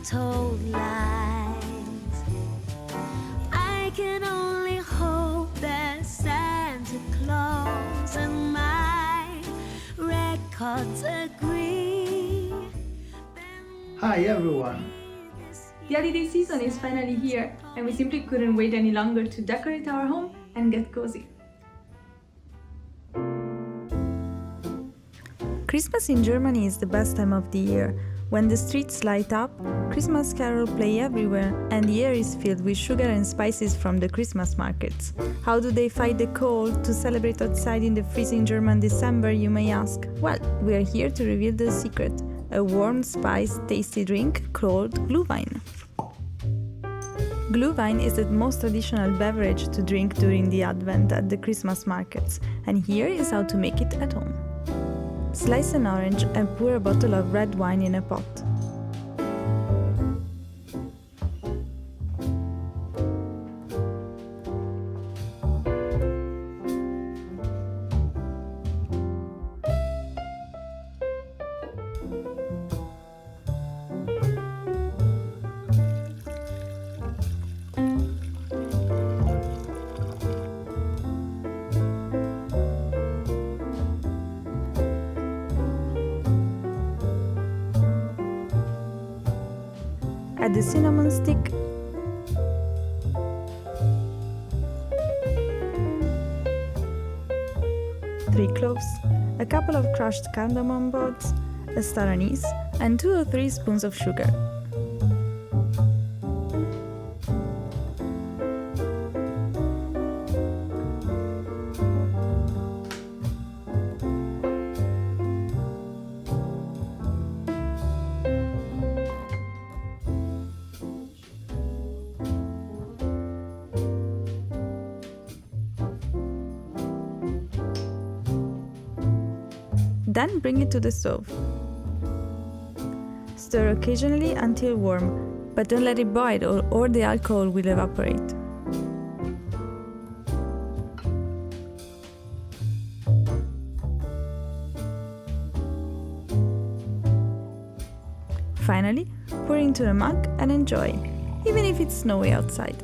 told lies. I can only hope that Santa Claus and my records agree. Hi everyone! The holiday season is finally here, and we simply couldn't wait any longer to decorate our home and get cozy. Christmas in Germany is the best time of the year. When the streets light up, Christmas carols play everywhere, and the air is filled with sugar and spices from the Christmas markets. How do they fight the cold to celebrate outside in the freezing German December, you may ask? Well, we are here to reveal the secret: a warm, spiced, tasty drink called Glühwein. Glühwein is the most traditional beverage to drink during the Advent at the Christmas markets, and here is how to make it at home. Slice an orange and pour a bottle of red wine in a pot. Add the cinnamon stick, three cloves, a couple of crushed cardamom pods, a star anise, and 2 or 3 spoons of sugar. Then bring it to the stove. Stir occasionally until warm, but don't let it boil or the alcohol will evaporate. Finally, pour into a mug and enjoy, even if it's snowy outside.